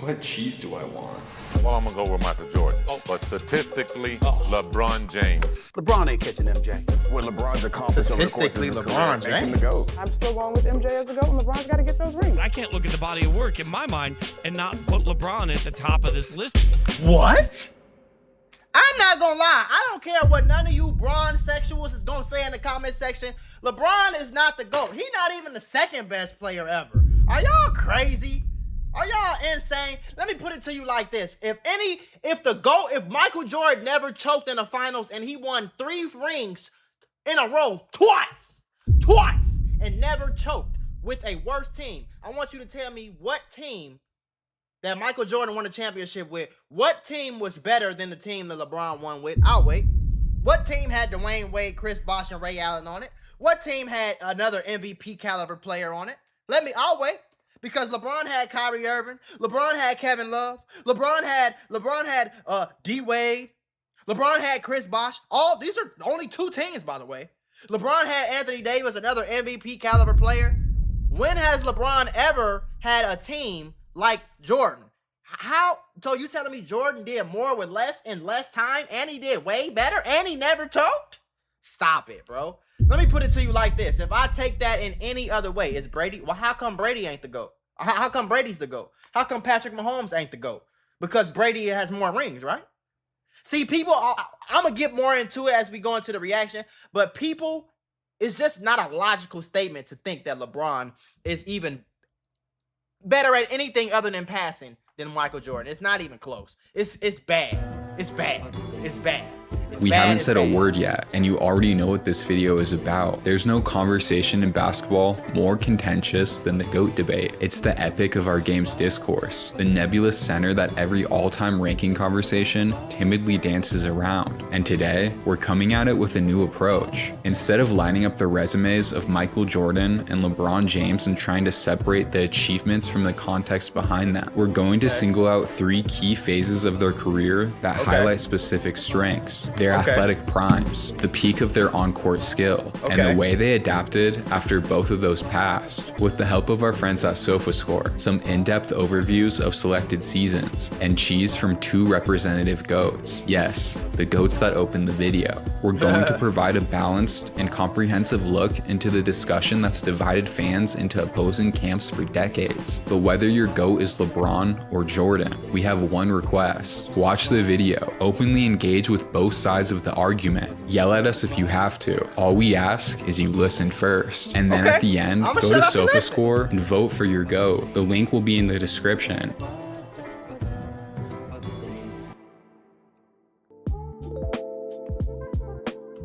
What cheese do I want? Well, I'm gonna go with Michael Jordan. But statistically, LeBron James. LeBron ain't catching MJ. What LeBron's accomplished over the course of his LeBron career makes him the GOAT. I'm still going with MJ as a GOAT, and LeBron's got to get those rings. I can't look at the body of work in my mind and not put LeBron at the top of this list. What? I'm not gonna lie. I don't care what none of you Bron sexuals is gonna say in the comment section. LeBron is not the GOAT. He's not even the second best player ever. Are y'all crazy? Are y'all insane? Let me put it to you like this. If Michael Jordan never choked in the finals and he won 3 rings in a row twice, and never choked with a worse team, I want you to tell me what team that Michael Jordan won a championship with, what team was better than the team that LeBron won with? I'll wait. What team had Dwayne Wade, Chris Bosh, and Ray Allen on it? What team had another MVP caliber player on it? I'll wait. Because LeBron had Kyrie Irving, LeBron had Kevin Love, LeBron had D Wade, LeBron had Chris Bosh. All these are only 2 teams, by the way. LeBron had Anthony Davis, another MVP caliber player. When has LeBron ever had a team like Jordan? So you telling me Jordan did more with less in less time, and he did way better, and he never choked? Stop it, bro. Let me put it to you like this. If I take that in any other way, is Brady? Well, how come Brady ain't the GOAT? How come Brady's the GOAT? How come Patrick Mahomes ain't the GOAT? Because Brady has more rings, right? See, people, I'm going to get more into it as we go into the reaction, but people, it's just not a logical statement to think that LeBron is even better at anything other than passing than Michael Jordan. It's not even close. It's bad. It's bad. It's bad. We haven't said a word yet, and you already know what this video is about. There's no conversation in basketball more contentious than the GOAT debate. It's the epic of our game's discourse, the nebulous center that every all-time ranking conversation timidly dances around. And today, we're coming at it with a new approach. Instead of lining up the resumes of Michael Jordan and LeBron James and trying to separate the achievements from the context behind them, we're going to single out 3 key phases of their career that highlight specific strengths. Their athletic primes, the peak of their on-court skill, and the way they adapted after both of those passed. With the help of our friends at SofaScore, some in-depth overviews of selected seasons, and cheese from 2 representative GOATs. Yes, the GOATs that opened the video. We're going to provide a balanced and comprehensive look into the discussion that's divided fans into opposing camps for decades. But whether your GOAT is LeBron or Jordan, we have one request. Watch the video, openly engage with both sides of the argument. Yell at us if you have to. All we ask is you listen first. And then at the end, go to SofaScore and vote for your GOAT. The link will be in the description.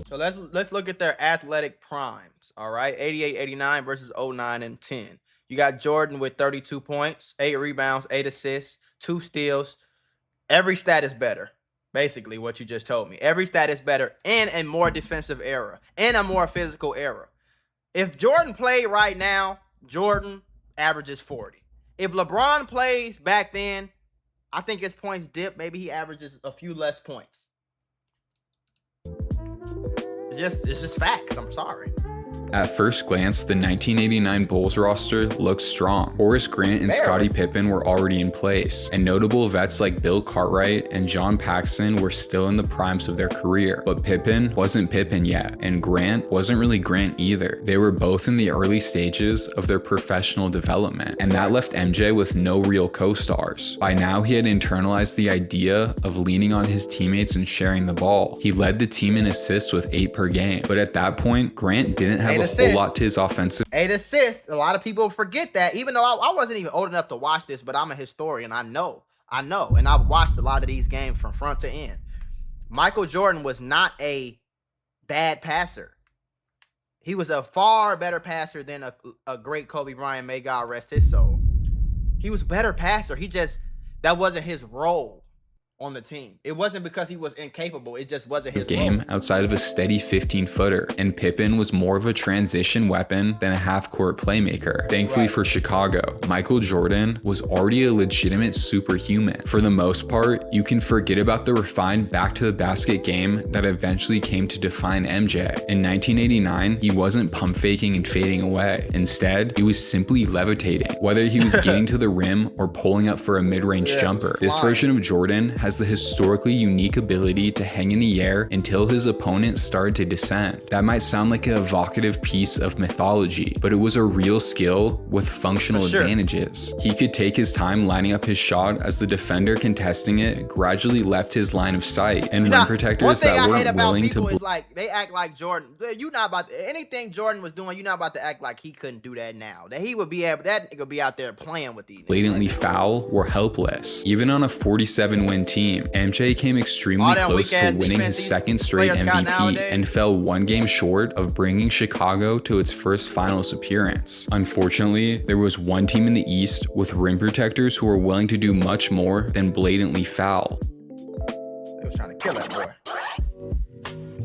So let's look at their athletic primes. All right, 88, 89 versus 09 and 10. You got Jordan with 32 points, 8 rebounds, 8 assists, 2 steals. Every stat is better. Basically what you just told me. Every stat is better in a more defensive era, in a more physical era. If Jordan played right now, Jordan averages 40. If LeBron plays back then, I think his points dip. Maybe he averages a few less points. It's just facts. I'm sorry. At first glance, the 1989 Bulls roster looked strong. Horace Grant and Scottie Pippen were already in place, and notable vets like Bill Cartwright and John Paxson were still in the primes of their career. But Pippen wasn't Pippen yet, and Grant wasn't really Grant either. They were both in the early stages of their professional development, and that left MJ with no real co-stars. By now, he had internalized the idea of leaning on his teammates and sharing the ball. He led the team in assists with 8 per game, but at that point, Grant didn't have a whole lot to his offensive. 8 assists. A lot of people forget that, even though I wasn't even old enough to watch this, but I'm a historian. I know, and I've watched a lot of these games from front to end. Michael Jordan was not a bad passer. He was a far better passer than a great Kobe Bryant, may God rest his soul. He was a better passer. That wasn't his role. on the team. It wasn't because he was incapable. It just wasn't his game role. outside of a steady 15-footer, and Pippen was more of a transition weapon than a half-court playmaker. Thankfully for Chicago, Michael Jordan was already a legitimate superhuman. For the most part, you can forget about the refined back-to-the-basket game that eventually came to define MJ. In 1989, he wasn't pump faking and fading away. Instead, he was simply levitating, whether he was getting to the rim or pulling up for a mid-range jumper. This version of Jordan has the historically unique ability to hang in the air until his opponent started to descend. That might sound like an evocative piece of mythology, but it was a real skill with functional advantages. He could take his time lining up his shot as the defender contesting it gradually left his line of sight, and rim protectors that weren't willing to is like they act like Jordan. You not about anything Jordan was doing. You're not about to act like he couldn't do that now. That he would be able. That nigga be out there playing with these. Blatantly foul were helpless. Even on a 47-win team, MJ came extremely close to winning his second straight MVP and fell one game short of bringing Chicago to its first finals appearance. Unfortunately, there was one team in the East with rim protectors who were willing to do much more than blatantly foul. They was trying to kill that boy.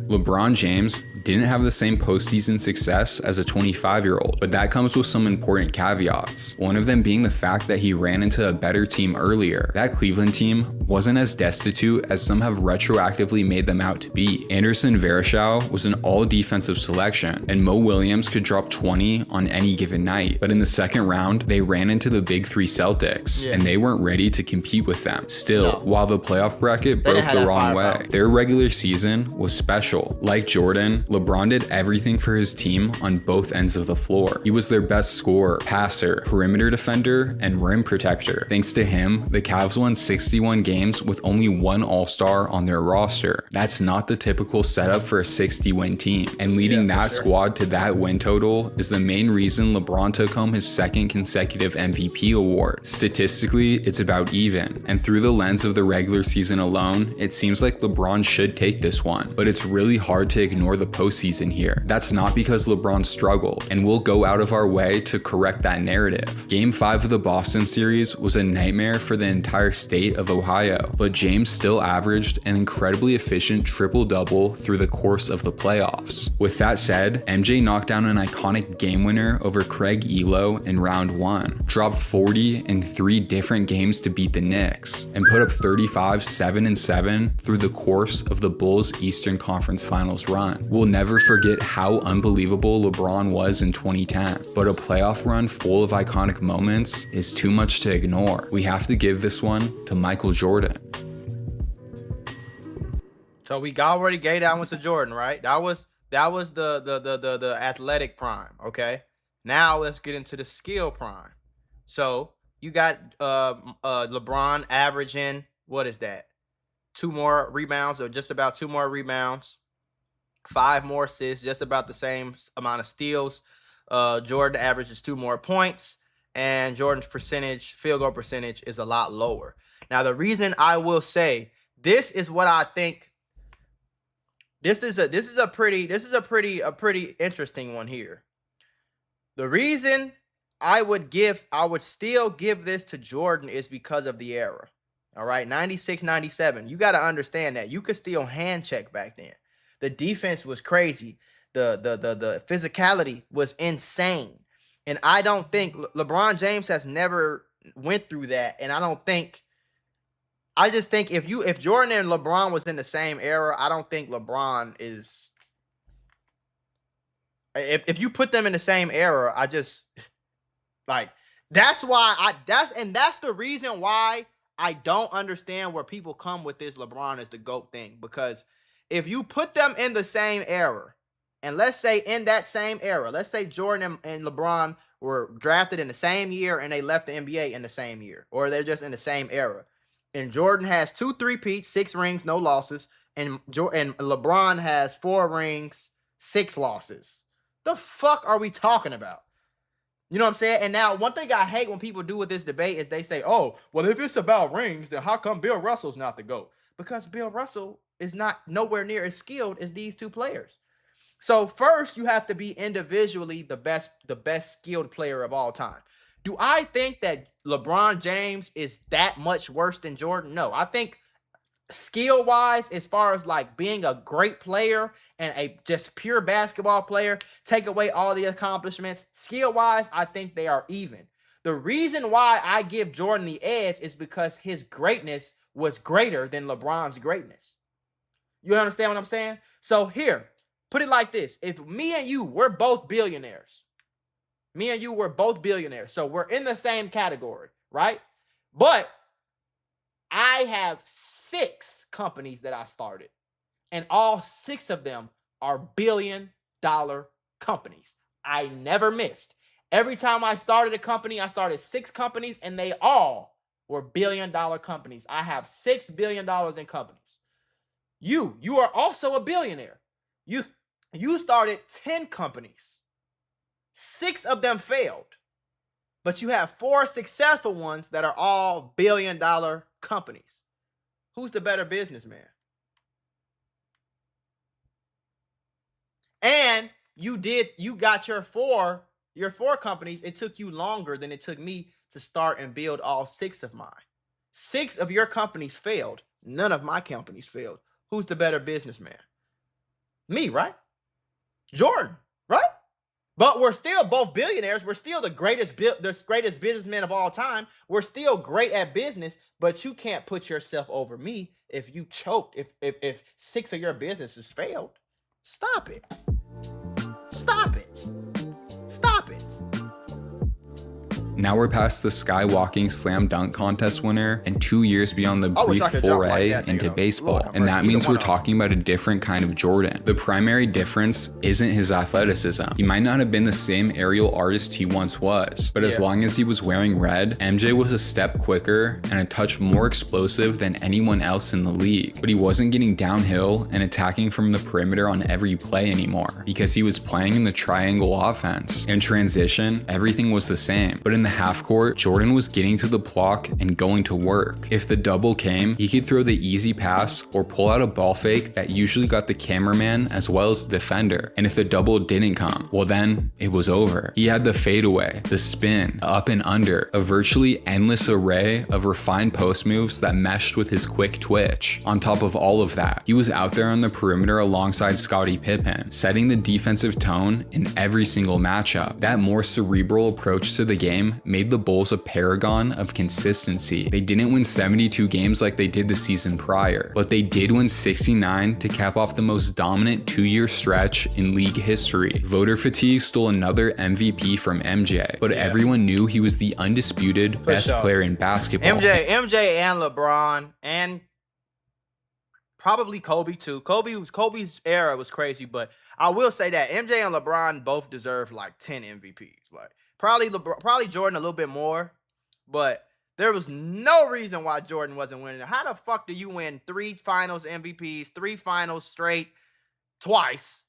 LeBron James didn't have the same postseason success as a 25-year-old, but that comes with some important caveats. One of them being the fact that he ran into a better team earlier. That Cleveland team wasn't as destitute as some have retroactively made them out to be. Anderson Varejao was an all-defensive selection, and Mo Williams could drop 20 on any given night. But in the second round, they ran into the Big Three Celtics, and they weren't ready to compete with them. Still, while the playoff bracket broke the wrong way, their regular season was special. Like Jordan, LeBron did everything for his team on both ends of the floor. He was their best scorer, passer, perimeter defender, and rim protector. Thanks to him, the Cavs won 61 games with only one All-Star on their roster. That's not the typical setup for a 60-win team, and leading that squad to that win total is the main reason LeBron took home his second consecutive MVP award. Statistically, it's about even, and through the lens of the regular season alone, it seems like LeBron should take this one, but it's really hard to ignore the postseason here. That's not because LeBron struggled, and we'll go out of our way to correct that narrative. Game 5 of the Boston series was a nightmare for the entire state of Ohio, but James still averaged an incredibly efficient triple-double through the course of the playoffs. With that said, MJ knocked down an iconic game winner over Craig Elo in round 1, dropped 40 in 3 different games to beat the Knicks, and put up 35, 7, and 7 through the course of the Bulls' Eastern Conference Finals run. We'll never forget how unbelievable LeBron was in 2010, but a playoff run full of iconic moments is too much to ignore. We have to give this one to Michael Jordan. So we already gave that one to Jordan, right? That was the athletic prime, okay? Now let's get into the skill prime. So you got LeBron averaging, what is that? 2 more rebounds, or just about 2 more rebounds, 5 more assists, just about the same amount of steals. Jordan averages 2 more points, and Jordan's field goal percentage is a lot lower. Now, the reason I will say this is what I think. This is a pretty interesting one here. The reason I would still give this to Jordan is because of the era. All right, 96, 97. You got to understand that you could still hand check back then. The defense was crazy. The physicality was insane. And I don't think LeBron James has never went through that. And I just think if Jordan and LeBron was in the same era, I don't think LeBron is. If you put them in the same era, I just that's the reason why I don't understand where people come with this LeBron is the GOAT thing. Because if you put them in the same era, and let's say in that same era, let's say Jordan and LeBron were drafted in the same year and they left the NBA in the same year, or they're just in the same era. And Jordan has 2 3-peats, 6 rings, no losses, and LeBron has 4 rings, 6 losses. The fuck are we talking about? You know what I'm saying? And now, one thing I hate when people do with this debate is they say, oh, well, if it's about rings, then how come Bill Russell's not the GOAT? Because Bill Russell is not nowhere near as skilled as these 2 players. So first, you have to be individually the best skilled player of all time. Do I think that LeBron James is that much worse than Jordan? No, I think skill wise, as far as like being a great player and a just pure basketball player, take away all the accomplishments, skill wise, I think they are even. The reason why I give Jordan the edge is because his greatness was greater than LeBron's greatness. You understand what I'm saying? So here, put it like this. If me and you, we're both billionaires. Me and you were both billionaires. So we're in the same category, right? But I have 6 companies that I started, and all 6 of them are billion-dollar companies. I never missed. Every time I started a company, I started 6 companies, and they all were billion-dollar companies. I have $6 billion in companies. You are also a billionaire. You started 10 companies. 6 of them failed. But you have 4 successful ones that are all billion-dollar companies. Who's the better businessman? And you got your 4 companies. It took you longer than it took me to start and build all 6 of mine. 6 of your companies failed. None of my companies failed. Who's the better businessman? Me, right? Jordan, right? But we're still both billionaires. We're still the greatest businessmen of all time. We're still great at business, but you can't put yourself over me if you choked, if 6 of your businesses failed. Stop it. Stop it. Stop it. Now we're past the skywalking slam dunk contest winner and 2 years beyond the brief foray into baseball. And that means we're talking about a different kind of Jordan. The primary difference isn't his athleticism. He might not have been the same aerial artist he once was, but as long as he was wearing red, MJ was a step quicker and a touch more explosive than anyone else in the league. But he wasn't getting downhill and attacking from the perimeter on every play anymore because he was playing in the triangle offense. In transition, everything was the same, but in the half court, Jordan was getting to the block and going to work. If the double came, he could throw the easy pass or pull out a ball fake that usually got the cameraman as well as the defender. And if the double didn't come, well then, it was over. He had the fadeaway, the spin, up and under, a virtually endless array of refined post moves that meshed with his quick twitch. On top of all of that, he was out there on the perimeter alongside Scottie Pippen, setting the defensive tone in every single matchup. That more cerebral approach to the game made the Bulls a paragon of consistency. They didn't win 72 games like they did the season prior, but they did win 69 to cap off the most dominant 2-year stretch in league history. Voter fatigue stole another MVP from MJ, but everyone knew he was the undisputed best player in basketball. MJ and LeBron and probably Kobe too. Kobe's era was crazy, but I will say that MJ and LeBron both deserve like 10 MVPs. Like probably Jordan a little bit more, but there was no reason why Jordan wasn't winning. How the fuck do you win 3 finals MVPs, 3 finals straight, twice,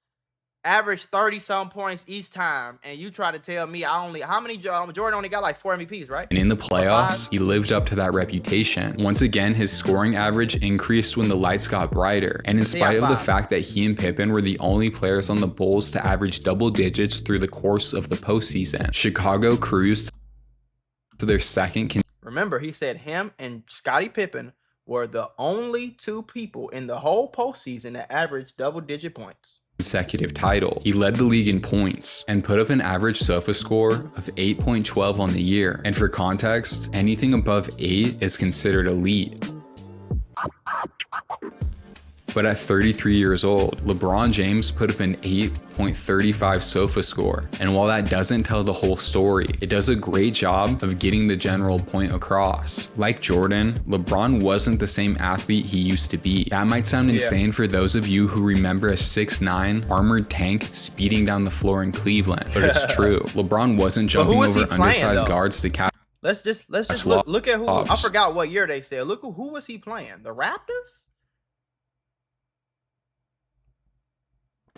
average 30-some points each time, and you try to tell me Jordan only got like 4 MVPs, right? And in the playoffs, he lived up to that reputation. Once again, his scoring average increased when the lights got brighter. And in spite of the fact that he and Pippen were the only players on the Bulls to average double digits through the course of the postseason, Chicago cruised to their second. Remember, he said him and Scottie Pippen were the only 2 people in the whole postseason that averaged double-digit points. Consecutive title. He led the league in points and put up an average SOFA score of 8.12 on the year. And for context, anything above 8 is considered elite. But at 33 years old, LeBron James put up an 8.35 SOFA score. And while that doesn't tell the whole story, it does a great job of getting the general point across. Like Jordan, LeBron wasn't the same athlete he used to be. That might sound insane for those of you who remember a 6'9" armored tank speeding down the floor in Cleveland, but it's true. LeBron wasn't jumping over undersized guards to catch. Let's just look at who. I forgot what year they said. Look who was he playing? The Raptors?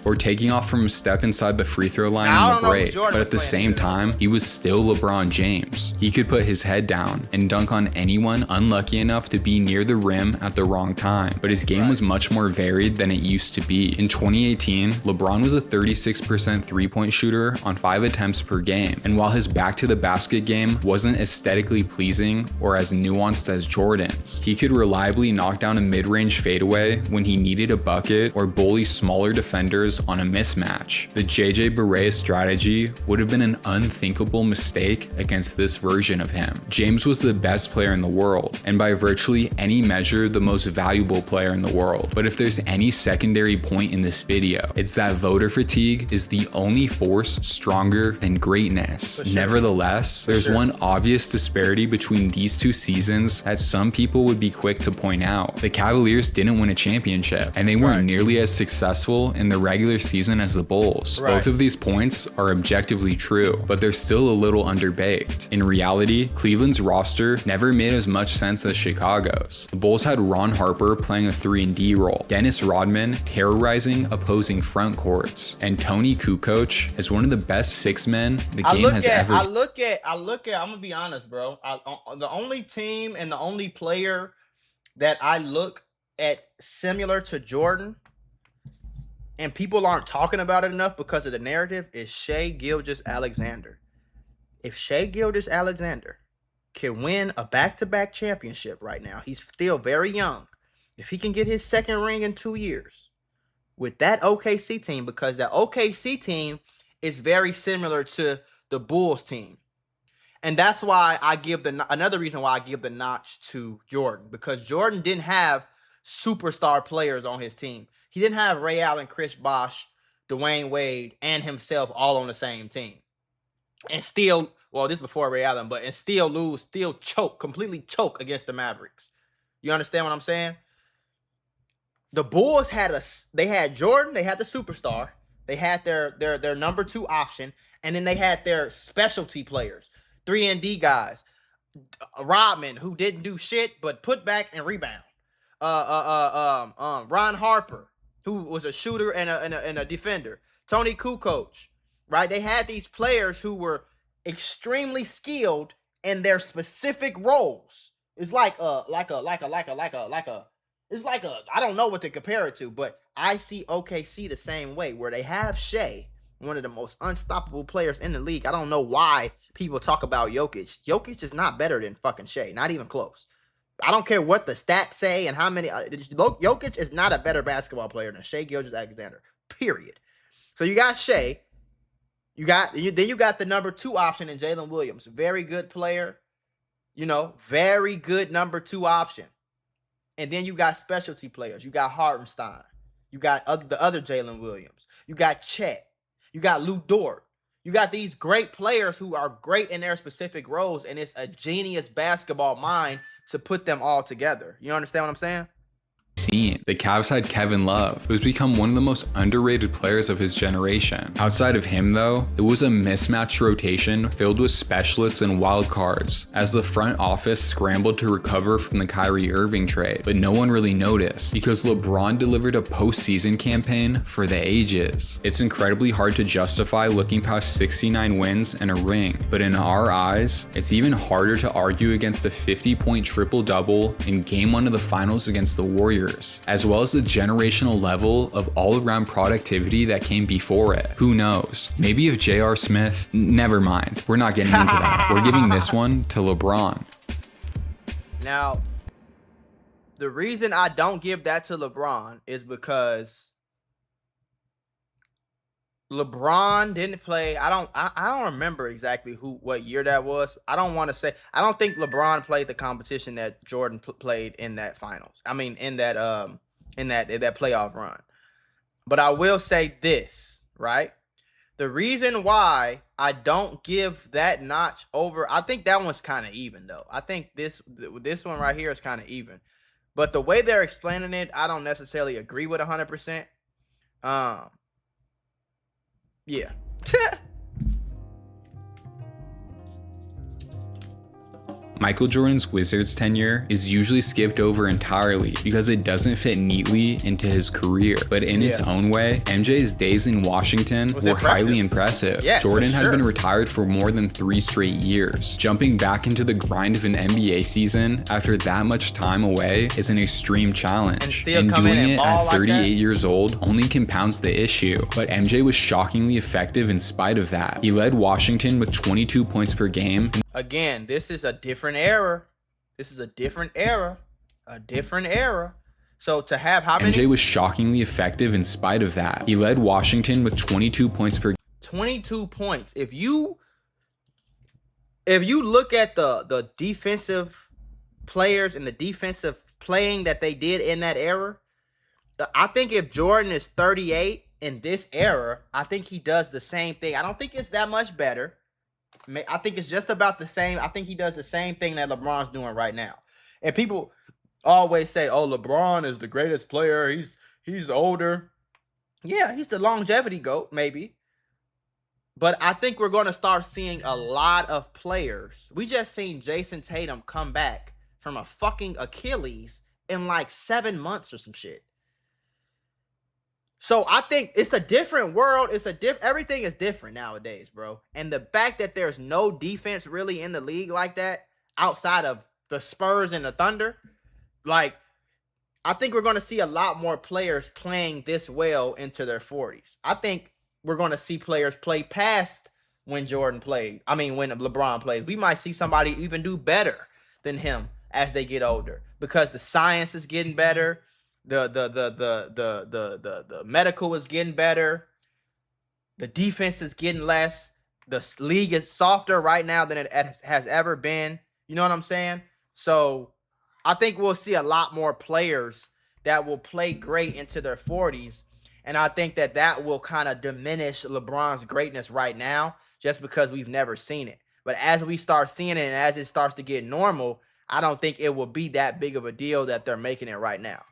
or taking off from a step inside the free throw line Now, I in don't the know who break, Jordan but was at the playing same against. time, he was still LeBron James. He could put his head down and dunk on anyone unlucky enough to be near the rim at the wrong time, but his game was much more varied than it used to be. In 2018, LeBron was a 36% three-point shooter on 5 attempts per game, and while his back-to-the-basket game wasn't aesthetically pleasing or as nuanced as Jordan's, he could reliably knock down a mid-range fadeaway when he needed a bucket or bully smaller defenders on a mismatch. The JJ Barea strategy would have been an unthinkable mistake against this version of him. James was the best player in the world, and by virtually any measure, the most valuable player in the world. But if there's any secondary point in this video, it's that voter fatigue is the only force stronger than greatness. Nevertheless, there's one obvious disparity between these two seasons that some people would be quick to point out. The Cavaliers didn't win a championship, and they weren't nearly as successful in the regular season as the Bulls. Both of these points are objectively true, but they're still a little underbaked. In reality, Cleveland's roster never made as much sense as Chicago's. The Bulls had Ron Harper playing a 3-and-D role, Dennis Rodman terrorizing opposing front courts, and Tony Kukoc as one of the best six men the game has ever seen. I'm gonna be honest, bro. The only team and the only player that I look at similar to Jordan, and people aren't talking about it enough because of the narrative, is Shai Gilgeous-Alexander. If Shai Gilgeous-Alexander can win a back-to-back championship right now, he's still very young. If he can get his second ring in 2 years with that OKC team, because that OKC team is very similar to the Bulls team. And that's why I give another reason why I give the notch to Jordan, because Jordan didn't have superstar players on his team. He didn't have Ray Allen, Chris Bosh, Dwayne Wade, and himself all on the same team. And still, well, this before Ray Allen, and still completely choke against the Mavericks. You understand what I'm saying? The Bulls had Jordan, they had the superstar, they had their number 2 option, and then they had their specialty players, 3-and-D guys, Rodman, who didn't do shit but put back and rebound, Ron Harper, who was a shooter and a defender, Tony Kukoc, right? They had these players who were extremely skilled in their specific roles. It's I don't know what to compare it to, but I see OKC the same way, where they have Shai, one of the most unstoppable players in the league. I don't know why people talk about Jokic. Jokic is not better than fucking Shai, not even close. I don't care what the stats say and how many. Jokic is not a better basketball player than Shai Gilgeous-Alexander, period. So you got Shai. You got the number 2 option in Jalen Williams. Very good player. Very good number 2 option. And then you got specialty players. You got Hartenstein. You got the other Jalen Williams. You got Chet. You got Lou Dort. You got these great players who are great in their specific roles, and it's a genius basketball mind to put them all together. You understand what I'm saying? The Cavs had Kevin Love, who's become one of the most underrated players of his generation. Outside of him though, it was a mismatched rotation filled with specialists and wild cards, as the front office scrambled to recover from the Kyrie Irving trade, but no one really noticed because LeBron delivered a postseason campaign for the ages. It's incredibly hard to justify looking past 69 wins and a ring, but in our eyes, it's even harder to argue against a 50-point triple-double in Game 1 of the Finals against the Warriors, as well as the generational level of all-around productivity that came before it. Who knows? Maybe if J.R. Smith, never mind. We're not getting into that. We're giving this one to LeBron. Now, the reason I don't give that to LeBron is because LeBron didn't play. I don't remember exactly what year that was. I don't want to say. I don't think LeBron played the competition that Jordan played in that finals. I mean, in that playoff run. But I will say this, right? The reason why I don't give that notch over, I think that one's kind of even though. I think this one right here is kind of even. But the way they're explaining it, I don't necessarily agree with 100%. Yeah. Michael Jordan's Wizards tenure is usually skipped over entirely because it doesn't fit neatly into his career. But in its own way, MJ's days in Washington were highly impressive. Yes, Jordan for had sure. been retired for more than 3 straight years. Jumping back into the grind of an NBA season after that much time away is an extreme challenge. still And come in doing and it ball at like 38 that? years old only compounds the issue. But MJ was shockingly effective in spite of that. He led Washington with 22 points per game. Again, this is a different era. This is a different era. A different era. So to have how many? MJ was shockingly effective in spite of that. He led Washington with 22 points per 22 points. If you look at the defensive players and the defensive playing that they did in that era, I think if Jordan is 38 in this era, I think he does the same thing. I don't think it's that much better. I think it's just about the same. I think he does the same thing that LeBron's doing right now. And people always say, "Oh, LeBron is the greatest player. He's older." Yeah, he's the longevity GOAT, maybe. But I think we're going to start seeing a lot of players. We just seen Jason Tatum come back from a fucking Achilles in like 7 months or some shit. So I think it's a different world. Everything is different nowadays, bro. And the fact that there's no defense really in the league like that, outside of the Spurs and the Thunder, like, I think we're going to see a lot more players playing this well into their 40s. I think we're going to see players play past when Jordan played. I mean, when LeBron plays. We might see somebody even do better than him as they get older because the science is getting better. The medical is getting better. The defense is getting less. The league is softer right now than it has ever been. You know what I'm saying? So I think we'll see a lot more players that will play great into their 40s. And I think that will kind of diminish LeBron's greatness right now just because we've never seen it. But as we start seeing it and as it starts to get normal, I don't think it will be that big of a deal that they're making it right now.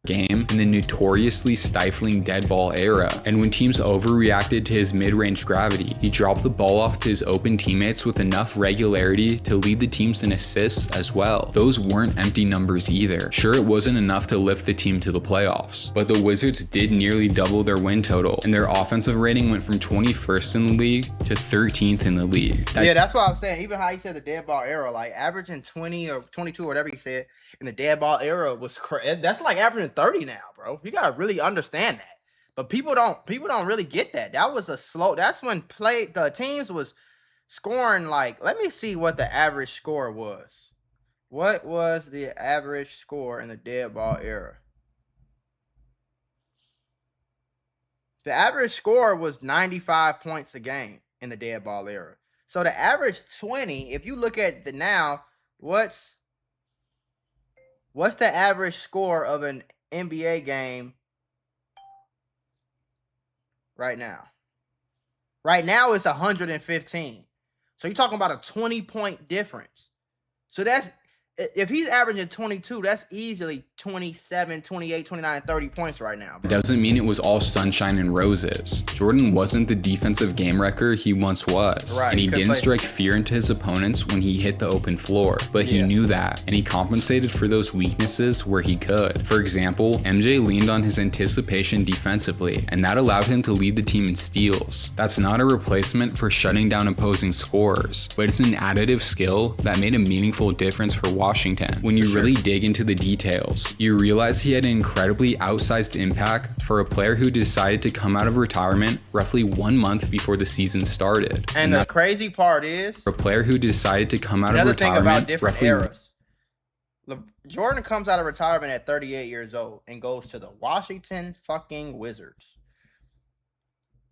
game in the notoriously stifling dead ball era. And when teams overreacted to his mid-range gravity, he dropped the ball off to his open teammates with enough regularity to lead the teams in assists as well. Those weren't empty numbers either. Sure, it wasn't enough to lift the team to the playoffs, but the Wizards did nearly double their win total, and their offensive rating went from 21st in the league to 13th in the league. Yeah, that's what I was saying. Even how he said the dead ball era, like averaging 20 or 22 or whatever he said in the dead ball era was crazy. That's like averaging 30 now, bro. You gotta really understand that. But people don't really get that. That was a slow. That's when the teams was scoring like. Let me see what the average score was. What was the average score in the dead ball era? The average score was 95 points a game in the dead ball era. So the average 20, if you look at the now, what's the average score of an NBA game right now? Right now it's 115. So you're talking about a 20-point difference. So that's, if he's averaging 22, that's easily 27, 28, 29, 30 points right now, bro. Doesn't mean it was all sunshine and roses. Jordan wasn't the defensive game wrecker he once was. Right, and he he didn't play. strike fear into his opponents when he hit the open floor. But he knew that, and he compensated for those weaknesses where he could. For example, MJ leaned on his anticipation defensively, and that allowed him to lead the team in steals. That's not a replacement for shutting down opposing scorers, but it's an additive skill that made a meaningful difference for Washington. When you really dig into the details, you realize he had an incredibly outsized impact for a player who decided to come out of retirement roughly 1 month before the season started. And the crazy part is, For a player who decided to come out of another thing retirement about different roughly eras. Jordan comes out of retirement at 38 years old and goes to the Washington fucking Wizards.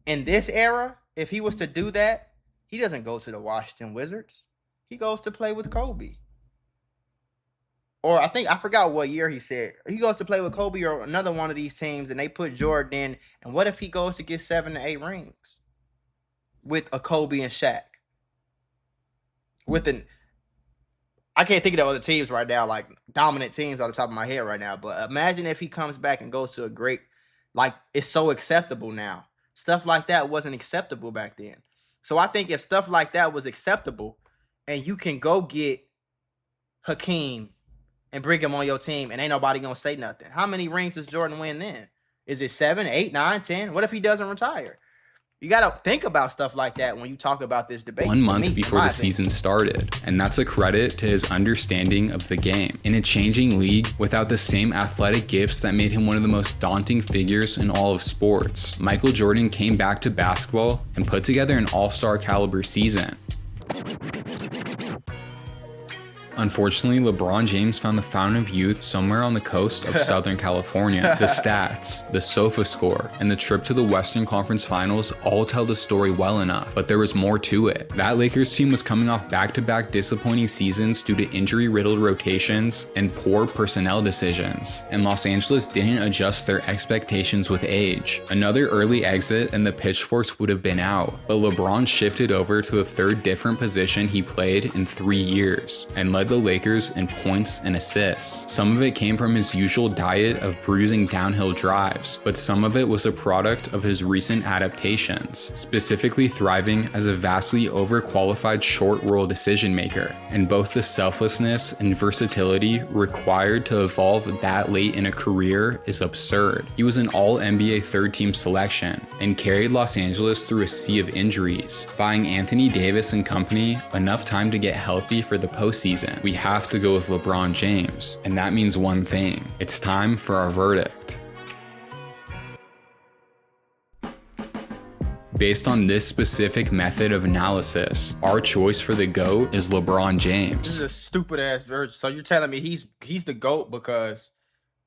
In this era, if he was to do that, he doesn't go to the Washington Wizards. He goes to play with Kobe. Or I forgot what year he said. He goes to play with Kobe or another one of these teams, and they put Jordan in. And what if he goes to get 7 to 8 rings with a Kobe and Shaq? I can't think of the other teams right now, like dominant teams on the top of my head right now. But imagine if he comes back and goes to a great, like, it's so acceptable now. Stuff like that wasn't acceptable back then. So I think if stuff like that was acceptable, and you can go get Hakeem and bring him on your team, and ain't nobody gonna say nothing. How many rings does Jordan win then? Is it 7, 8, 9, 10? What if he doesn't retire? You got to think about stuff like that when you talk about this debate. 1 month before the season started, and that's a credit to his understanding of the game. In a changing league without the same athletic gifts that made him one of the most daunting figures in all of sports, Michael Jordan came back to basketball and put together an all-star caliber season. Unfortunately, LeBron James found the fountain of youth somewhere on the coast of Southern California. The stats, the sofa score, and the trip to the Western Conference Finals all tell the story well enough, but there was more to it. That Lakers team was coming off back-to-back disappointing seasons due to injury-riddled rotations and poor personnel decisions, and Los Angeles didn't adjust their expectations with age. Another early exit and the pitchforks would have been out, but LeBron shifted over to the third different position he played in 3 years, and led the Lakers in points and assists. Some of it came from his usual diet of bruising downhill drives, but some of it was a product of his recent adaptations, specifically thriving as a vastly overqualified short roll decision maker, and both the selflessness and versatility required to evolve that late in a career is absurd. He was an all-NBA third-team selection and carried Los Angeles through a sea of injuries, buying Anthony Davis and company enough time to get healthy for the postseason. We have to go with LeBron James, and that means one thing. It's time for our verdict. Based on this specific method of analysis, our choice for the GOAT is LeBron James. This is a stupid ass version. So you're telling me he's the GOAT because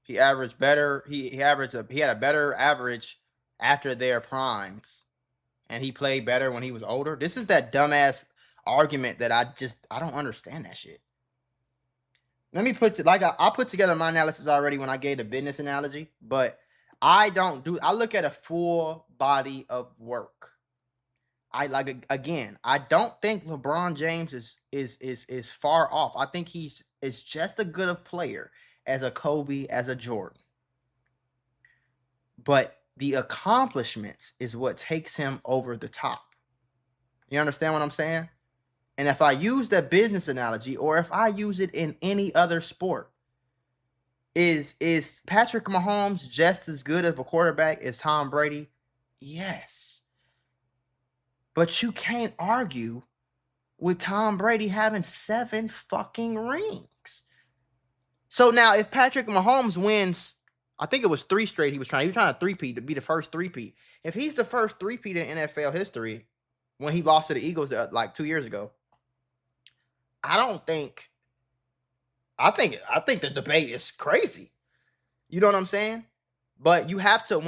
he averaged better. He had a better average after their primes, and he played better when he was older. This is that dumbass argument that I don't understand that shit. Let me put I put together my analysis already when I gave the business analogy, but I look at a full body of work. I don't think LeBron James is far off. I think is just as good a player as a Kobe, as a Jordan. But the accomplishments is what takes him over the top. You understand what I'm saying? And if I use that business analogy, or if I use it in any other sport, is Patrick Mahomes just as good of a quarterback as Tom Brady? Yes. But you can't argue with Tom Brady having 7 fucking rings. So now if Patrick Mahomes wins, I think it was 3 straight he was trying to three-peat, to be the first three-peat. If he's the first three-peat in NFL history, when he lost to the Eagles like 2 years ago, I think the debate is crazy. You know what I'm saying? But you have to,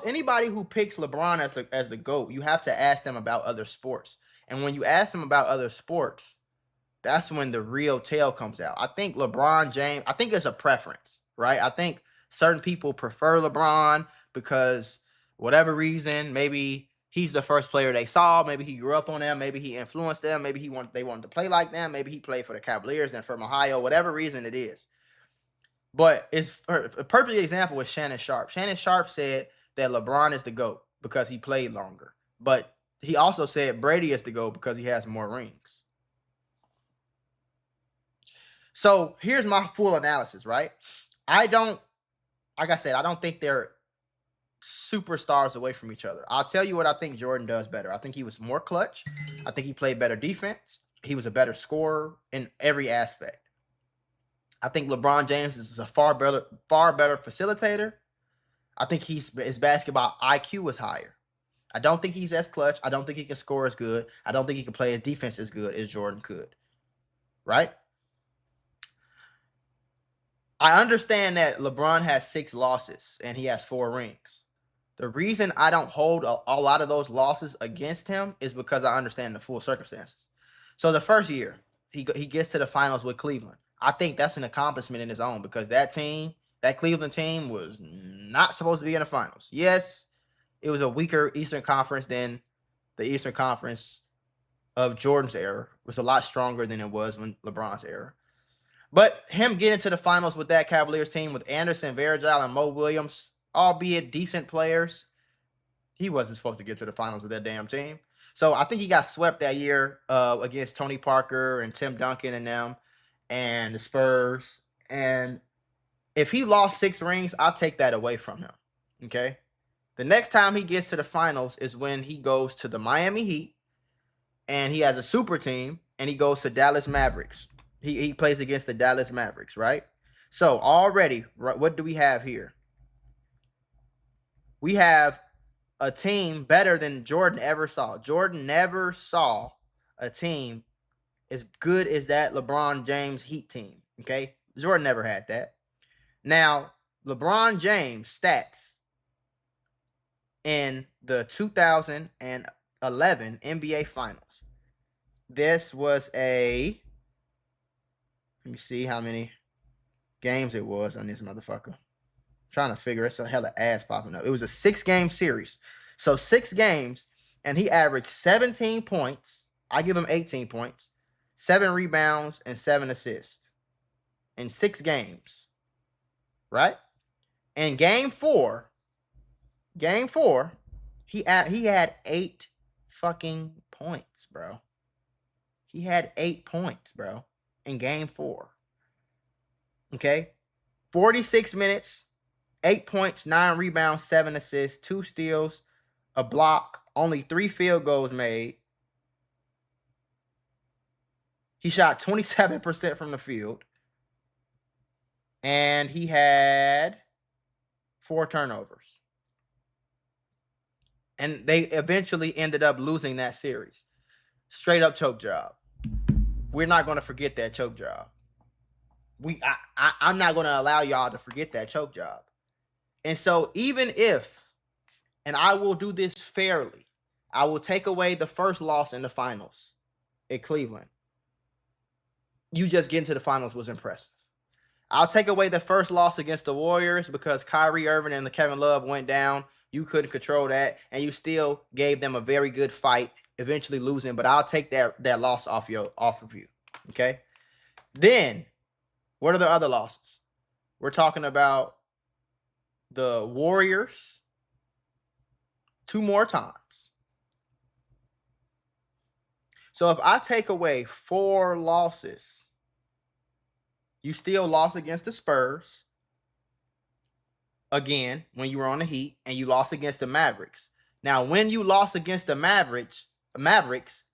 anybody who picks LeBron as the GOAT, you have to ask them about other sports. And when you ask them about other sports, that's when the real tale comes out. I think LeBron James, I think it's a preference, right? I think certain people prefer LeBron because whatever reason, maybe he's the first player they saw. Maybe he grew up on them. Maybe he influenced them. Maybe they wanted to play like them. Maybe he played for the Cavaliers and from Ohio, whatever reason it is. But it's a perfect example with Shannon Sharp. Shannon Sharp said that LeBron is the GOAT because he played longer. But he also said Brady is the GOAT because he has more rings. So here's my full analysis, right? I don't think they're superstars away from each other. I'll tell you what I think Jordan does better. I think he was more clutch. I think he played better defense. He was a better scorer in every aspect. I think LeBron James is a far better facilitator. I think his basketball IQ was higher. I don't think he's as clutch. I don't think he can score as good. I don't think he can play his defense as good as Jordan could. Right? I understand that LeBron has 6 losses and he has 4 rings. The reason I don't hold a lot of those losses against him is because I understand the full circumstances. So the first year, he gets to the finals with Cleveland. I think that's an accomplishment in his own because that Cleveland team was not supposed to be in the finals. Yes, it was a weaker Eastern Conference than the Eastern Conference of Jordan's era. It was a lot stronger than it was when LeBron's era. But him getting to the finals with that Cavaliers team with Anderson, Varejao, and Mo Williams, albeit decent players, he wasn't supposed to get to the finals with that damn team. So I think he got swept that year against Tony Parker and Tim Duncan and them and the Spurs. And if he lost 6 rings, I'll take that away from him. Okay. The next time he gets to the finals is when he goes to the Miami Heat and he has a super team and he goes to Dallas Mavericks. He plays against the Dallas Mavericks, right? So already, what do we have here? We have a team better than Jordan ever saw. Jordan never saw a team as good as that LeBron James Heat team, okay? Jordan never had that. Now, LeBron James stats in the 2011 NBA Finals. This was let me see how many games it was on this motherfucker. Trying to figure it's a hella ass popping up. It was a 6-game series. So 6 games, and he averaged 17 points. I give him 18 points, 7 rebounds, and 7 assists in 6 games. Right? In game 4, he had 8 fucking points, bro. He had 8 points, bro, in game 4. Okay? 46 minutes. 8 points, 9 rebounds, 7 assists, 2 steals, a block, only 3 field goals made. He shot 27% from the field. And he had 4 turnovers. And they eventually ended up losing that series. Straight up choke job. We're not going to forget that choke job. I'm not going to allow y'all to forget that choke job. And so even if, and I will do this fairly, I will take away the first loss in the finals at Cleveland. You just getting to the finals was impressive. I'll take away the first loss against the Warriors because Kyrie Irving and Kevin Love went down. You couldn't control that, and you still gave them a very good fight, eventually losing. But I'll take that loss off of you. Okay? Then, what are the other losses? We're talking about the Warriors 2 more times. So if I take away 4 losses, you still lost against the Spurs again when you were on the Heat, and you lost against the Mavericks. Now, when you lost against the Mavericks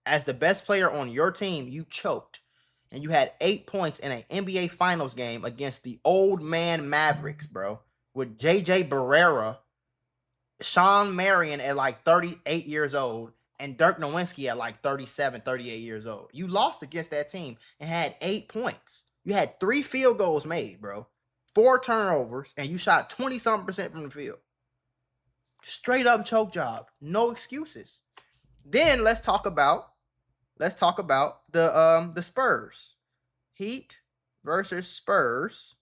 as the best player on your team, you choked. And you had 8 points in an NBA Finals game against the old man Mavericks, bro. With J.J. Barrera, Sean Marion at like 38 years old, and Dirk Nowitzki at like 37, 38 years old. You lost against that team and had 8 points. You had 3 field goals made, bro. 4 turnovers, and you shot 20-something% from the field. Straight up choke job. No excuses. Then let's talk about the Spurs. Heat versus Spurs.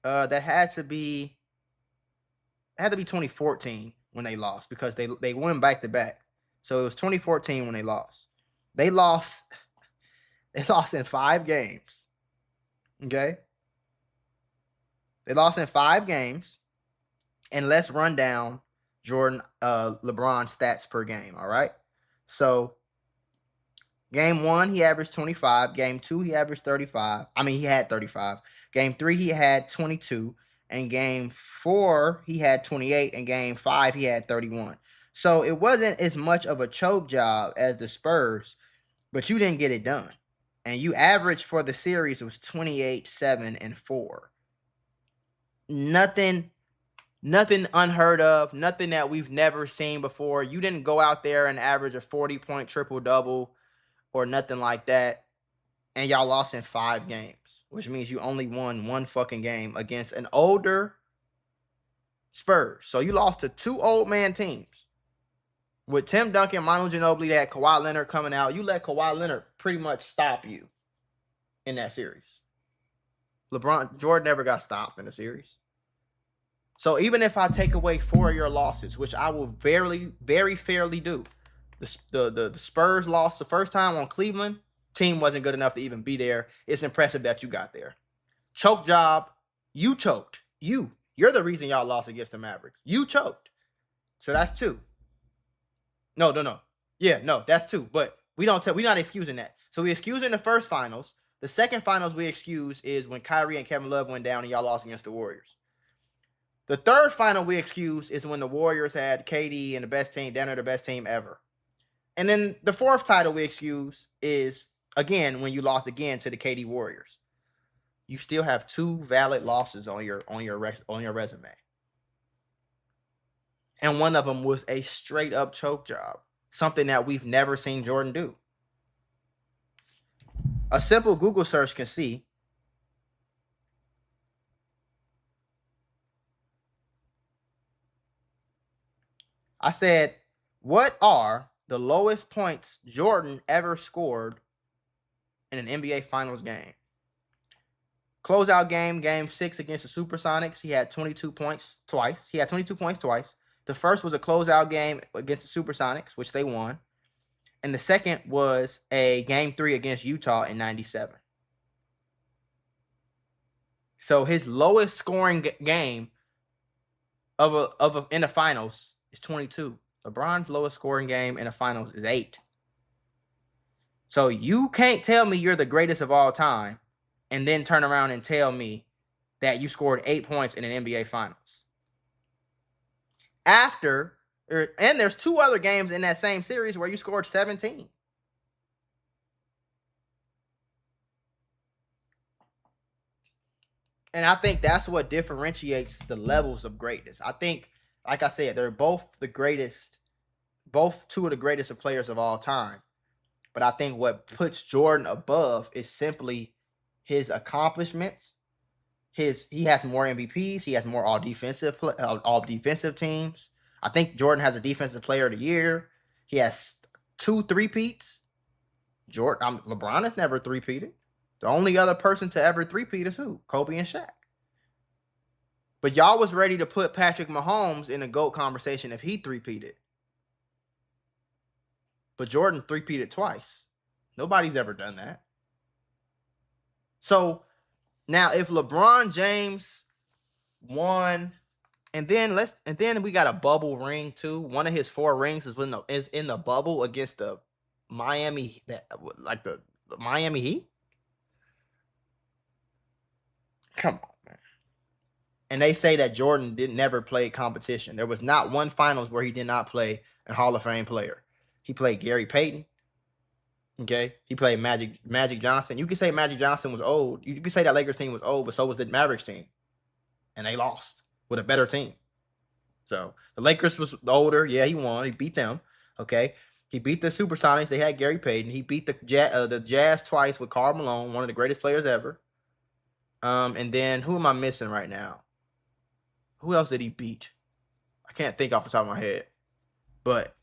That had to be 2014 when they lost because they went back to back. So it was 2014 when they lost. They lost in 5 games. Okay? They lost in 5 games. And let's run down LeBron stats per game, all right? So game 1, he averaged 25. Game 2, he averaged 35. He had 35. Game 3, he had 22. And game 4, he had 28. And game 5, he had 31. So it wasn't as much of a choke job as the Spurs, but you didn't get it done. And you averaged for the series, it was 28, 7, and 4. Nothing unheard of, nothing that we've never seen before. You didn't go out there and average a 40-point triple-double or nothing like that. And y'all lost in 5 games, which means you only won 1 fucking game against an older Spurs. So you lost to 2 old man teams. With Tim Duncan, Manu Ginobili, that Kawhi Leonard coming out, you let Kawhi Leonard pretty much stop you in that series. Jordan never got stopped in the series. So even if I take away 4 of your losses, which I will very, very fairly do, the Spurs lost the first time on Cleveland. Team wasn't good enough to even be there. It's impressive that you got there. Choke job. You choked. You're the reason y'all lost against the Mavericks. You choked. So that's 2. No. Yeah, no, that's two. But we're not excusing that. So we excusing the first finals. The second finals we excuse is when Kyrie and Kevin Love went down and y'all lost against the Warriors. The third final we excuse is when the Warriors had KD and the best team, down there the best team ever. And then the fourth title we excuse is, again, when you lost again to the KD Warriors. You still have 2 valid losses on your resume. And one of them was a straight up choke job. Something that we've never seen Jordan do. A simple Google search can see I said, what are the lowest points Jordan ever scored in an NBA Finals game? Closeout game, game 6 against the Supersonics. He had 22 points twice. The first was a closeout game against the Supersonics, which they won. And the second was a game 3 against Utah in 97. So his lowest scoring game in the finals is 22. LeBron's lowest scoring game in the finals is 8. So you can't tell me you're the greatest of all time and then turn around and tell me that you scored 8 points in an NBA Finals. And there's 2 other games in that same series where you scored 17. And I think that's what differentiates the levels of greatness. I think, like I said, they're both the greatest, both 2 of the greatest of players of all time. But I think what puts Jordan above is simply his accomplishments. He has more MVPs. He has more all defensive teams. I think Jordan has a defensive player of the year. He has 2 three-peats. LeBron has never three-peated. The only other person to ever three-peat is who? Kobe and Shaq. But y'all was ready to put Patrick Mahomes in a GOAT conversation if he three-peated. But Jordan three-peated twice. Nobody's ever done that. So now if LeBron James won, and then we got a bubble ring too. One of his 4 rings is in the bubble against the Miami Heat. Come on, man. And they say that Jordan never played competition. There was not one finals where he did not play a Hall of Fame player. He played Gary Payton. Okay, he played Magic Johnson. You could say Magic Johnson was old. You could say that Lakers team was old, but so was the Mavericks team, and they lost with a better team. So the Lakers was older. Yeah, he won. He beat them. Okay, he beat the Supersonics. They had Gary Payton. He beat the Jazz twice with Karl Malone, one of the greatest players ever. And then who am I missing right now? Who else did he beat? I can't think off the top of my head, but.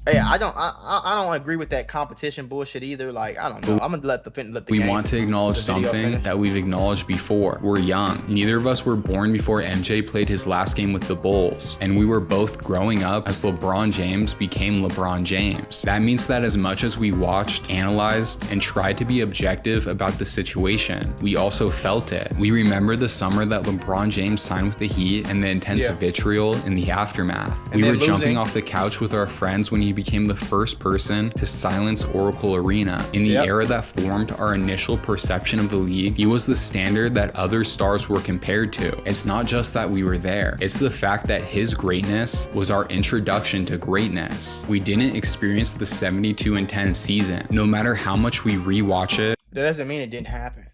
Yeah, I don't agree with that competition bullshit either. Like, I don't know. I'm gonna let the we want to acknowledge something that we've acknowledged before. We're young. Neither of us were born before MJ played his last game with the Bulls, and we were both growing up as LeBron James became LeBron James. That means that as much as we watched, analyzed, and tried to be objective about the situation, we also felt it. We remember the summer that LeBron James signed with the Heat and the intense vitriol in the aftermath. We were jumping off the couch with our friends when he became the first person to silence Oracle Arena. In the era that formed our initial perception of the league, he was the standard that other stars were compared to. It's not just that we were there, it's the fact that his greatness was our introduction to greatness. We didn't experience the 72-10 season. No matter how much we rewatch it, that doesn't mean it didn't happen.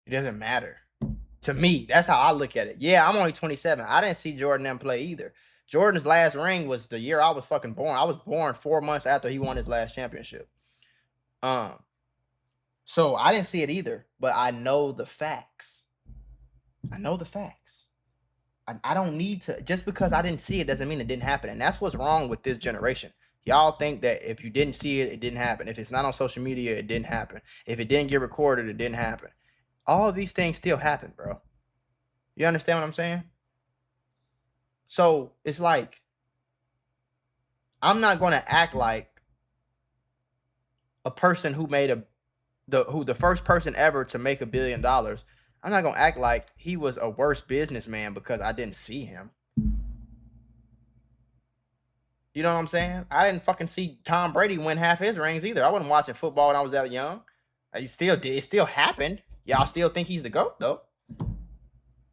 It doesn't matter. To me, that's how I look at it. Yeah, I'm only 27. I didn't see Jordan them play either. Jordan's last ring was the year I was fucking born. I was born 4 months after he won his last championship. So I didn't see it either, but I know the facts. I don't need to, just because I didn't see it doesn't mean it didn't happen. And that's what's wrong with this generation. Y'all think that if you didn't see it, it didn't happen. If it's not on social media, it didn't happen. If it didn't get recorded, it didn't happen. All of these things still happen, bro. You understand what I'm saying? So it's like, I'm not going to act like a person who made the first person ever to make $1 billion. I'm not going to act like he was a worse businessman because I didn't see him. You know what I'm saying? I didn't fucking see Tom Brady win half his rings either. I wasn't watching football when I was that young. It still happened. Y'all still think he's the GOAT though?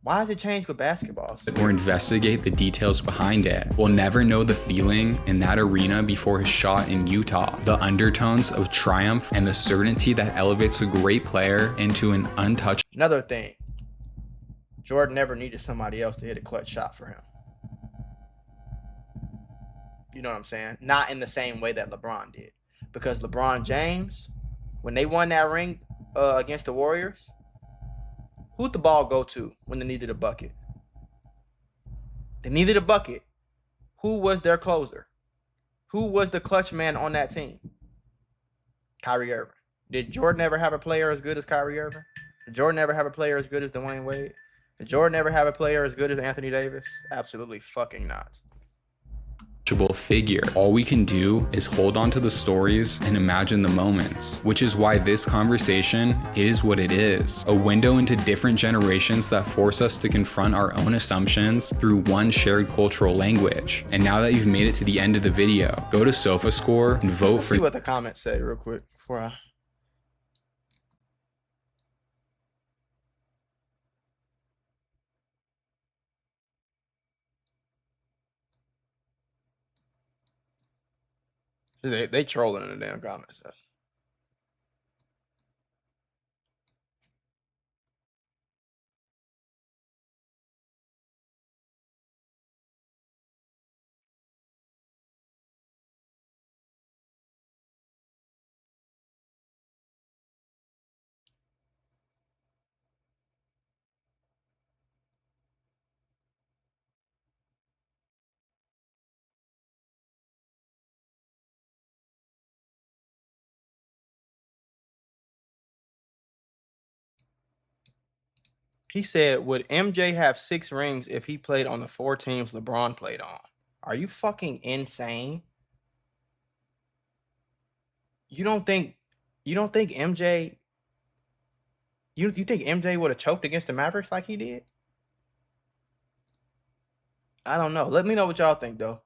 Why does it change with basketball? Or investigate the details behind it. We'll never know the feeling in that arena before his shot in Utah, the undertones of triumph, and the certainty that elevates a great player into an untouchable. Another thing, Jordan never needed somebody else to hit a clutch shot for him. You know what I'm saying? Not in the same way that LeBron did. Because LeBron James, when they won that ring against the Warriors, who'd the ball go to when they needed a bucket? They needed a bucket. Who was their closer? Who was the clutch man on that team? Kyrie Irving. Did Jordan ever have a player as good as Kyrie Irving? Did Jordan ever have a player as good as Dwayne Wade? Did Jordan ever have a player as good as Anthony Davis? Absolutely fucking not. Figure. All we can do is hold on to the stories and imagine the moments, which is why this conversation is what it is. A window into different generations that force us to confront our own assumptions through one shared cultural language. And now that you've made it to the end of the video, go to SofaScore and vote for. See what the comments say real quick before I. They trolling in the damn comments. He said, would MJ have 6 rings if he played on the 4 teams LeBron played on? Are you fucking insane? You don't think MJ you think MJ would have choked against the Mavericks like he did? I don't know. Let me know what y'all think though.